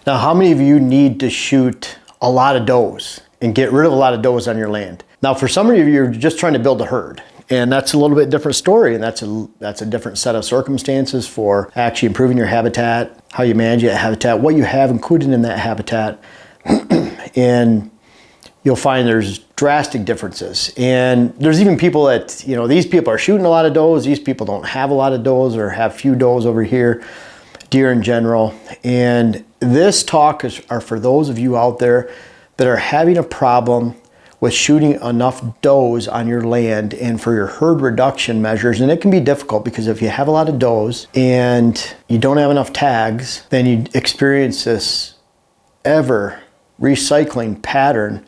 Now, how many of you need to shoot a lot of does and get rid of a lot of does on your land? Now, for some of you, you're just trying to build a herd. And that's a little bit different story, and that's a different set of circumstances for actually improving your habitat, how you manage your habitat, what you have included in that habitat. And you'll find there's drastic differences. And there's even people that, you know, these people are shooting a lot of does, these people don't have a lot of does or have few does over here, deer in general. And this talk are for those of you out there that are having a problem with shooting enough does on your land and for your herd reduction measures. And it can be difficult because if you have a lot of does and you don't have enough tags, then you experience this ever recycling pattern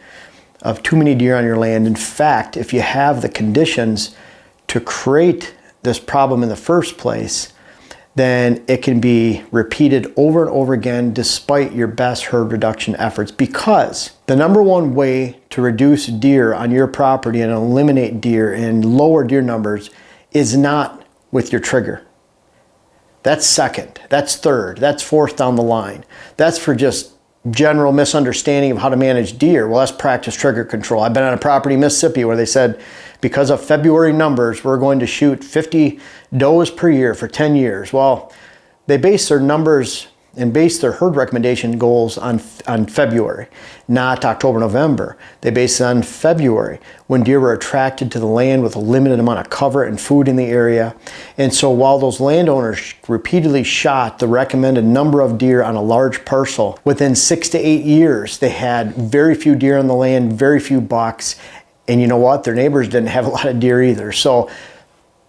of too many deer on your land. In fact, if you have the conditions to create this problem in the first place, then it can be repeated over and over again despite your best herd reduction efforts, because the number one way to reduce deer on your property and eliminate deer and lower deer numbers is not with your trigger. That's second, that's third, that's fourth down the line. That's for just general misunderstanding of how to manage deer. Well, let's practice trigger control. I've been on a property in Mississippi where they said, because of February numbers, we're going to shoot 50 does per year for 10 years. Well, they base their numbers and base their herd recommendation goals on February, not October, November. They base it on February, when deer were attracted to the land with a limited amount of cover and food in the area. And so while those landowners repeatedly shot the recommended number of deer on a large parcel, within 6 to 8 years, they had very few deer on the land, very few bucks. And you know what? Their neighbors didn't have a lot of deer either. So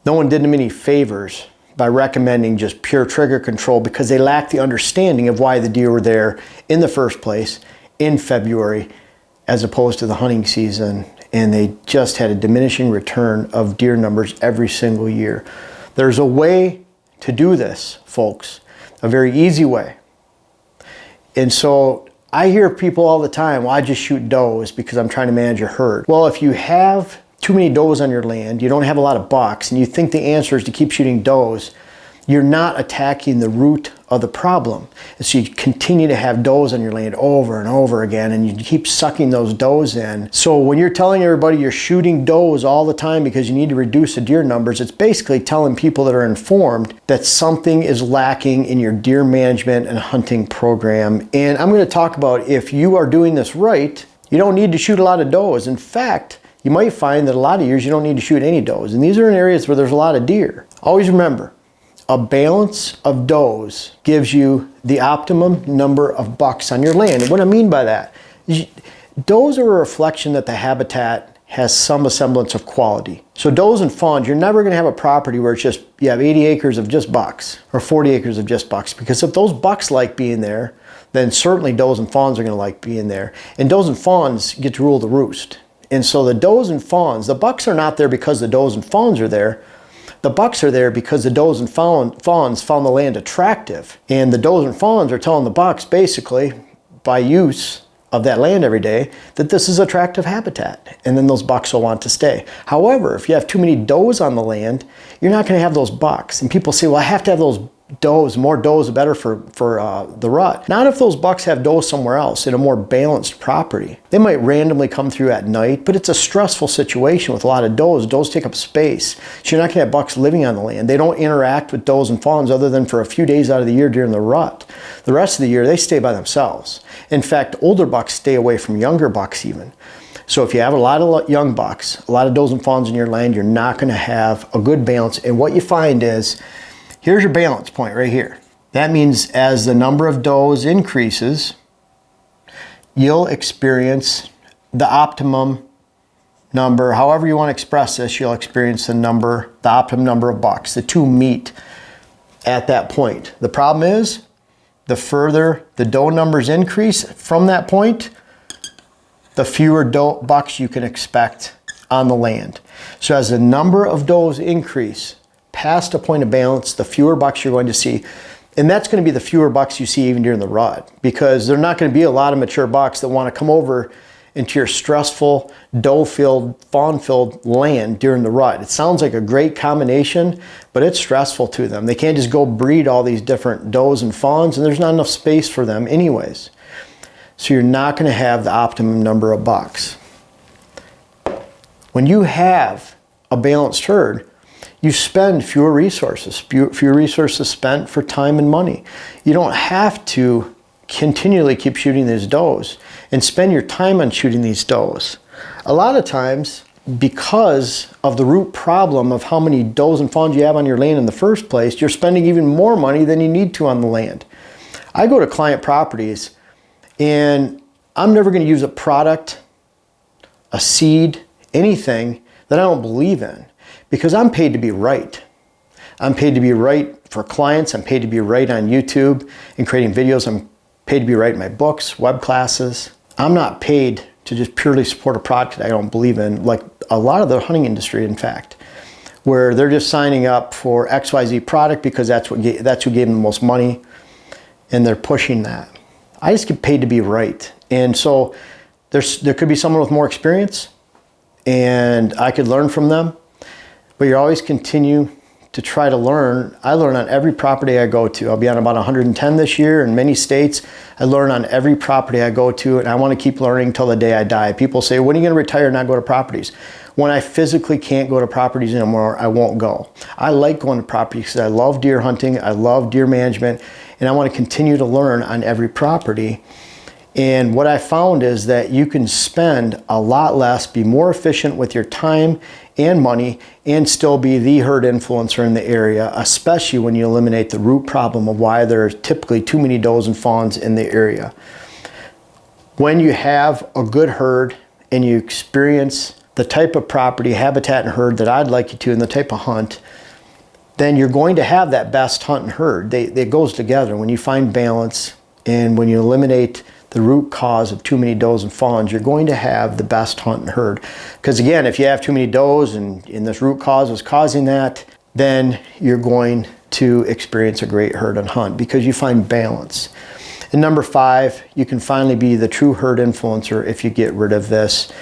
no one did them any favors by recommending just pure trigger control, because they lacked the understanding of why the deer were there in the first place in February as opposed to the hunting season. And they just had a diminishing return of deer numbers every single year. There's a way to do this, folks, a very easy way. And so I hear people all the time, well, I just shoot does because I'm trying to manage a herd. Well, if you have too many does on your land, you don't have a lot of bucks, and you think the answer is to keep shooting does, you're not attacking the root of the problem. And so you continue to have does on your land over and over again, and you keep sucking those does in. So when you're telling everybody you're shooting does all the time because you need to reduce the deer numbers, it's basically telling people that are informed that something is lacking in your deer management and hunting program. And I'm going to talk about, if you are doing this right, you don't need to shoot a lot of does. In fact, you might find that a lot of years you don't need to shoot any does. And these are in areas where there's a lot of deer. Always remember, a balance of does gives you the optimum number of bucks on your land. And what I mean by that, does are a reflection that the habitat has some semblance of quality. So does and fawns, you're never going to have a property where it's just, you have 80 acres of just bucks or 40 acres of just bucks. Because if those bucks like being there, then certainly does and fawns are going to like being there. And does and fawns get to rule the roost. And so the does and fawns, the bucks are not there because the does and fawns are there. The bucks are there because the does and fawns found the land attractive. And the does and fawns are telling the bucks, basically, by use of that land every day, that this is attractive habitat. And then those bucks will want to stay. However, if you have too many does on the land, you're not going to have those bucks. And people say, well, I have to have those does, more does better for the rut. Not if those bucks have does somewhere else in a more balanced property. They might randomly come through at night, but it's a stressful situation with a lot of does. Does take up space. So you're not gonna have bucks living on the land. They don't interact with does and fawns other than for a few days out of the year during the rut. The rest of the year, they stay by themselves. In fact, older bucks stay away from younger bucks even. So if you have a lot of young bucks, a lot of does and fawns in your land, you're not gonna have a good balance. And what you find is, here's your balance point right here. That means as the number of does increases, you'll experience the optimum number, however you want to express this, you'll experience the optimum number of bucks. The two meet at that point. The problem is, the further the doe numbers increase from that point, the fewer bucks you can expect on the land. So as the number of does increase past a point of balance, the fewer bucks you're going to see. And that's going to be the fewer bucks you see even during the rut, because there're not going to be a lot of mature bucks that want to come over into your stressful, doe-filled, fawn-filled land during the rut. It sounds like a great combination, but it's stressful to them. They can't just go breed all these different does and fawns, and there's not enough space for them anyways. So you're not going to have the optimum number of bucks. When you have a balanced herd, you spend fewer resources spent for time and money. You don't have to continually keep shooting these does and spend your time on shooting these does. A lot of times, because of the root problem of how many does and fawns you have on your land in the first place, you're spending even more money than you need to on the land. I go to client properties and I'm never going to use a product, a seed, anything that I don't believe in, because I'm paid to be right. I'm paid to be right for clients. I'm paid to be right on YouTube and creating videos. I'm paid to be right in my books, web classes. I'm not paid to just purely support a product that I don't believe in, like a lot of the hunting industry, in fact, where they're just signing up for XYZ product because that's who gave them the most money, and they're pushing that. I just get paid to be right. And so there could be someone with more experience, and I could learn from them, but you always continue to try to learn. I learn on every property I go to. I'll be on about 110 this year in many states. I learn on every property I go to, and I want to keep learning till the day I die. People say, when are you going to retire and not go to properties? When I physically can't go to properties anymore, I won't go. I like going to properties because I love deer hunting, I love deer management, and I want to continue to learn on every property. And what I found is that you can spend a lot less, be more efficient with your time and money, and still be the herd influencer in the area, especially when you eliminate the root problem of why there are typically too many does and fawns in the area. When you have a good herd and you experience the type of property, habitat, and herd that I'd like you to, and the type of hunt, then you're going to have that best hunt and herd. It goes together. When you find balance and when you eliminate the root cause of too many does and fawns, you're going to have the best hunt and herd. Because again, if you have too many does and this root cause is causing that, then you're going to experience a great herd and hunt because you find balance. And number 5, you can finally be the true herd influencer if you get rid of this.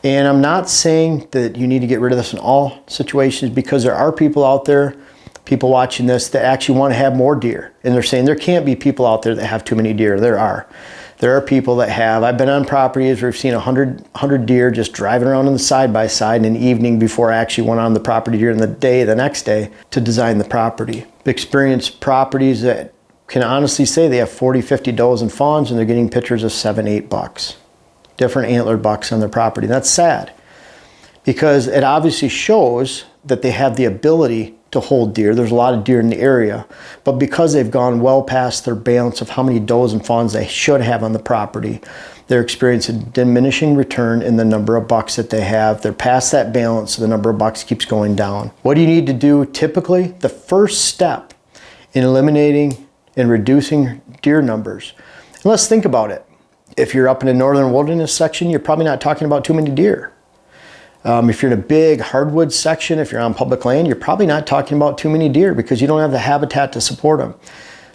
And I'm not saying that you need to get rid of this in all situations, because there are people out there, people watching this, that actually want to have more deer. And they're saying there can't be people out there that have too many deer. There are. There are people that have. I've been on properties where we've seen 100 deer just driving around in the side-by-side in the evening before I actually went on the property during the next day to design the property. Experienced properties that can honestly say they have 40, 50 does and fawns, and they're getting pictures of 7, 8 bucks. Different antlered bucks on their property. That's sad, because it obviously shows that they have the ability to hold deer. There's a lot of deer in the area, but because they've gone well past their balance of how many does and fawns they should have on the property, they're experiencing diminishing return in the number of bucks that they have. They're past that balance, so the number of bucks keeps going down. What do you need to do typically? The first step in eliminating and reducing deer numbers. And let's think about it. If you're up in the northern wilderness section, you're probably not talking about too many deer. If you're in a big hardwood section, if you're on public land, you're probably not talking about too many deer because you don't have the habitat to support them.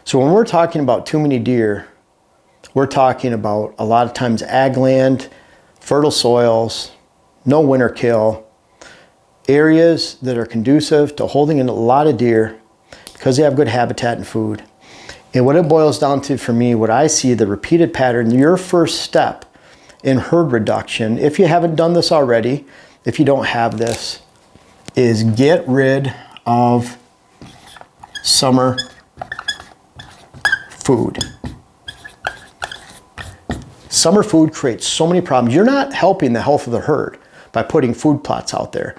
So when we're talking about too many deer, we're talking about a lot of times ag land, fertile soils, no winter kill, areas that are conducive to holding in a lot of deer because they have good habitat and food. And what it boils down to for me, what I see, the repeated pattern, your first step in herd reduction, if you haven't done this already, if you don't have this, is get rid of summer food. Summer food creates so many problems. You're not helping the health of the herd by putting food plots out there.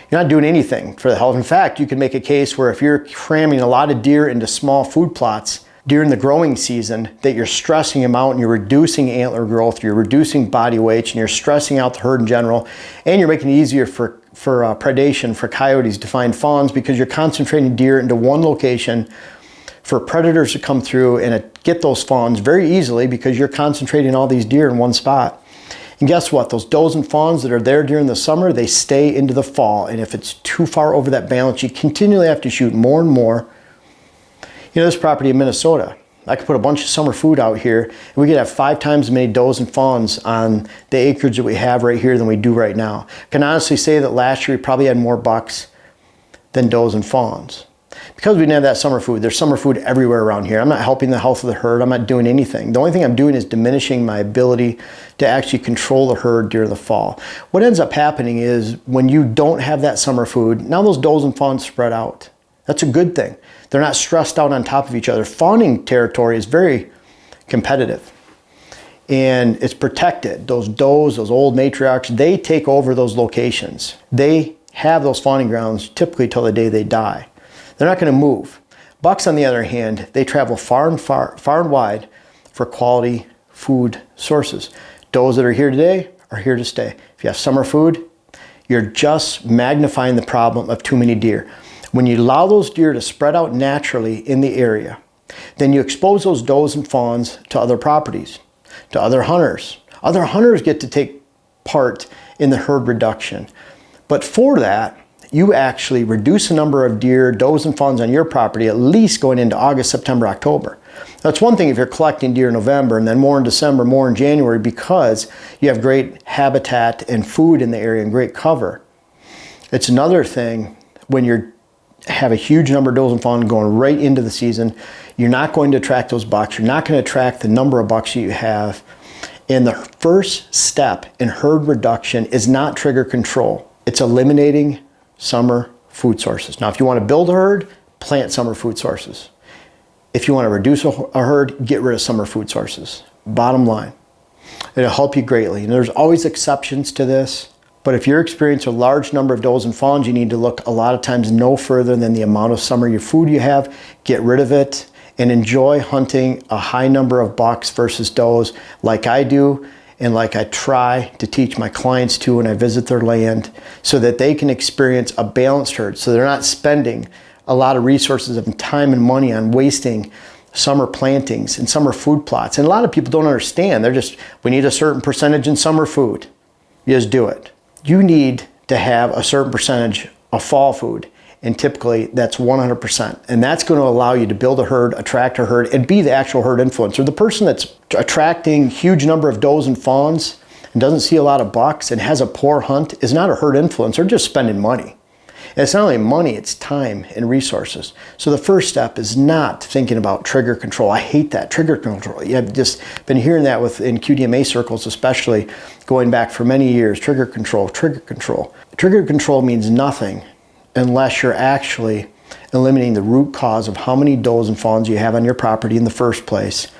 You're not doing anything for the health. In fact, you can make a case where if you're cramming a lot of deer into small food plots during the growing season, that you're stressing them out and you're reducing antler growth, you're reducing body weight, and you're stressing out the herd in general, and you're making it easier for predation, for coyotes to find fawns, because you're concentrating deer into one location for predators to come through and get those fawns very easily because you're concentrating all these deer in one spot. And guess what? Those does and fawns that are there during the summer, they stay into the fall. And if it's too far over that balance, you continually have to shoot more and more. You know, this property in Minnesota, I could put a bunch of summer food out here, and we could have 5 times as many does and fawns on the acreage that we have right here than we do right now. I can honestly say that last year we probably had more bucks than does and fawns. Because we didn't have that summer food, there's summer food everywhere around here. I'm not helping the health of the herd. I'm not doing anything. The only thing I'm doing is diminishing my ability to actually control the herd during the fall. What ends up happening is when you don't have that summer food, now those does and fawns spread out. That's a good thing. They're not stressed out on top of each other. Fawning territory is very competitive and it's protected. Those does, those old matriarchs, they take over those locations. They have those fawning grounds typically till the day they die. They're not going to move. Bucks, on the other hand, they travel far and wide for quality food sources. Does that are here today are here to stay. If you have summer food, you're just magnifying the problem of too many deer. When you allow those deer to spread out naturally in the area, then you expose those does and fawns to other properties, to other hunters. Other hunters get to take part in the herd reduction. But for that, you actually reduce the number of deer, does and fawns on your property at least going into August, September, October. That's one thing if you're collecting deer in November and then more in December, more in January, because you have great habitat and food in the area and great cover. It's another thing when you have a huge number of does and fawns going right into the season, you're not going to attract those bucks. You're not going to attract the number of bucks you have. And the first step in herd reduction is not trigger control. It's eliminating summer food sources. Now, if you want to build a herd, plant summer food sources. If you want to reduce a herd, get rid of summer food sources. Bottom line, it'll help you greatly. And there's always exceptions to this, but if you're experiencing a large number of does and fawns, you need to look a lot of times no further than the amount of summer food you have, get rid of it, and enjoy hunting a high number of bucks versus does like I do, and like I try to teach my clients to when I visit their land, so that they can experience a balanced herd, so they're not spending a lot of resources and time and money on wasting summer plantings and summer food plots. And a lot of people don't understand. They're just, we need a certain percentage in summer food. You just do it. You need to have a certain percentage of fall food, and typically that's 100%. And that's going to allow you to build a herd, attract a herd, and be the actual herd influencer. The person that's attracting huge number of does and fawns and doesn't see a lot of bucks and has a poor hunt is not a herd influencer. They're just spending money. And it's not only money, it's time and resources. So the first step is not thinking about trigger control. I hate that, trigger control. I've just been hearing that in QDMA circles, especially going back for many years. Trigger control, trigger control. Trigger control means nothing unless you're actually eliminating the root cause of how many does and fawns you have on your property in the first place.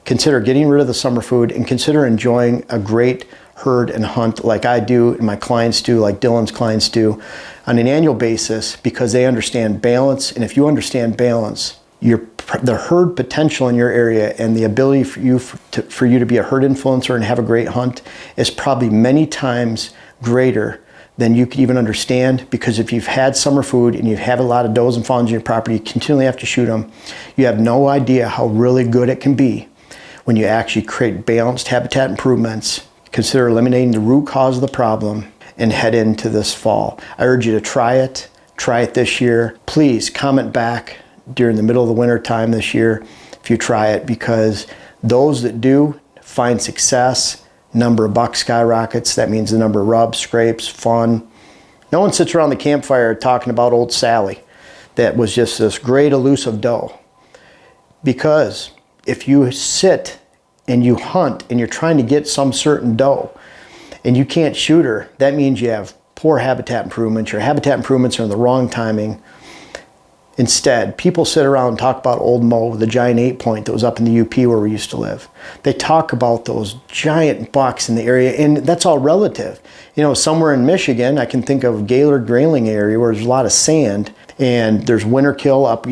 Consider getting rid of the summer food and consider enjoying a great herd and hunt like I do and my clients do, like Dylan's clients do, on an annual basis, because they understand balance. And if you understand balance, the herd potential in your area and the ability for you to be a herd influencer and have a great hunt is probably many times greater than you could even understand. Because if you've had summer food and you have a lot of does and fawns on your property, you continually have to shoot them, you have no idea how really good it can be when you actually create balanced habitat improvements. Consider eliminating the root cause of the problem and head into this fall. I urge you to try it this year. Please comment back during the middle of the winter time this year if you try it, because those that do find success, number of bucks skyrockets. That means the number of rubs, scrapes, fun. No one sits around the campfire talking about old Sally that was just this great elusive doe. Because if you sit and you hunt and you're trying to get some certain doe and you can't shoot her, that means you have poor habitat improvements. Your habitat improvements are in the wrong timing. Instead, people sit around and talk about old Mo, the giant 8-point that was up in the UP where we used to live. They talk about those giant bucks in the area, and that's all relative. You know, somewhere in Michigan, I can think of Gaylord Grayling area where there's a lot of sand, and there's winter kill up,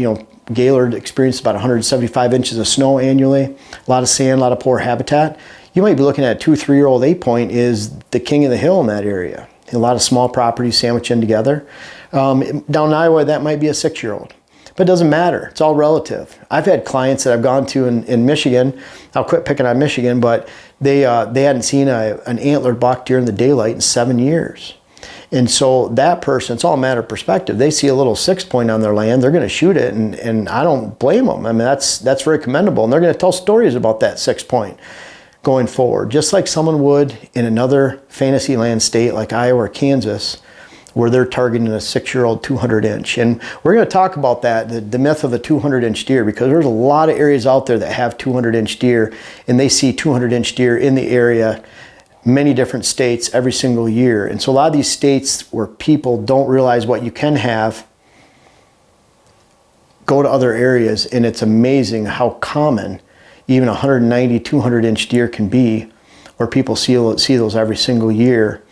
Gaylord experienced about 175 inches of snow annually, a lot of sand, a lot of poor habitat. You might be looking at a 2-3-year-old 8-point is the king of the hill in that area. A lot of small properties sandwiched in together. Down in Iowa, that might be a 6-year-old. But it doesn't matter. It's all relative. I've had clients that I've gone to in Michigan. I'll quit picking on Michigan, but they hadn't seen an antlered buck during the daylight in 7 years. And so that person, it's all a matter of perspective. They see a little 6 point on their land, they're going to shoot it, and I don't blame them. I mean, that's very commendable, and they're going to tell stories about that 6 point going forward, just like someone would in another fantasy land state like Iowa or Kansas, where they're targeting a 6-year-old 200-inch. And we're going to talk about that, the myth of the 200-inch deer, because there's a lot of areas out there that have 200-inch deer, and they see 200-inch deer in the area, many different states every single year. And so a lot of these states where people don't realize what you can have, go to other areas, and it's amazing how common even 190, 200-inch deer can be, where people see those every single year.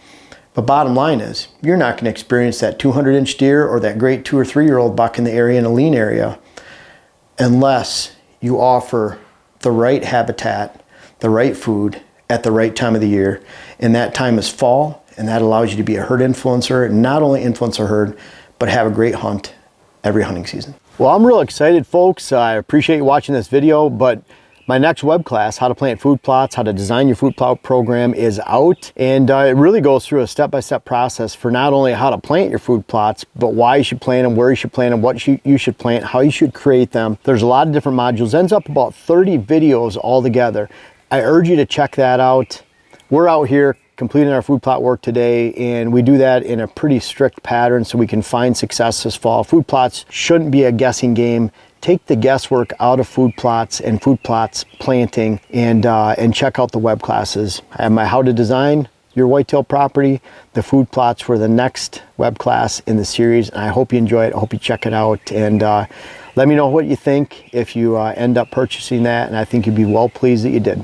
But bottom line is, you're not going to experience that 200-inch deer or that great 2 or 3-year-old buck in the area, in a lean area, unless you offer the right habitat, the right food, at the right time of the year. And that time is fall, and that allows you to be a herd influencer, and not only influence a herd, but have a great hunt every hunting season. Well, I'm real excited, folks. I appreciate you watching this video, but my next web class, How to Plant Food Plots, How to Design Your Food Plot Program, is out. And it really goes through a step-by-step process for not only how to plant your food plots, but why you should plant them, where you should plant them, what you should plant, how you should create them. There's a lot of different modules. Ends up about 30 videos altogether. I urge you to check that out. We're out here completing our food plot work today, and we do that in a pretty strict pattern so we can find success this fall. Food plots shouldn't be a guessing game. Take the guesswork out of food plots and food plots planting, and check out the web classes. I have my How to Design Your Whitetail Property, the food plots for the next web class in the series, and I hope you enjoy it. I hope you check it out, and let me know what you think if you end up purchasing that, and I think you'd be well pleased that you did.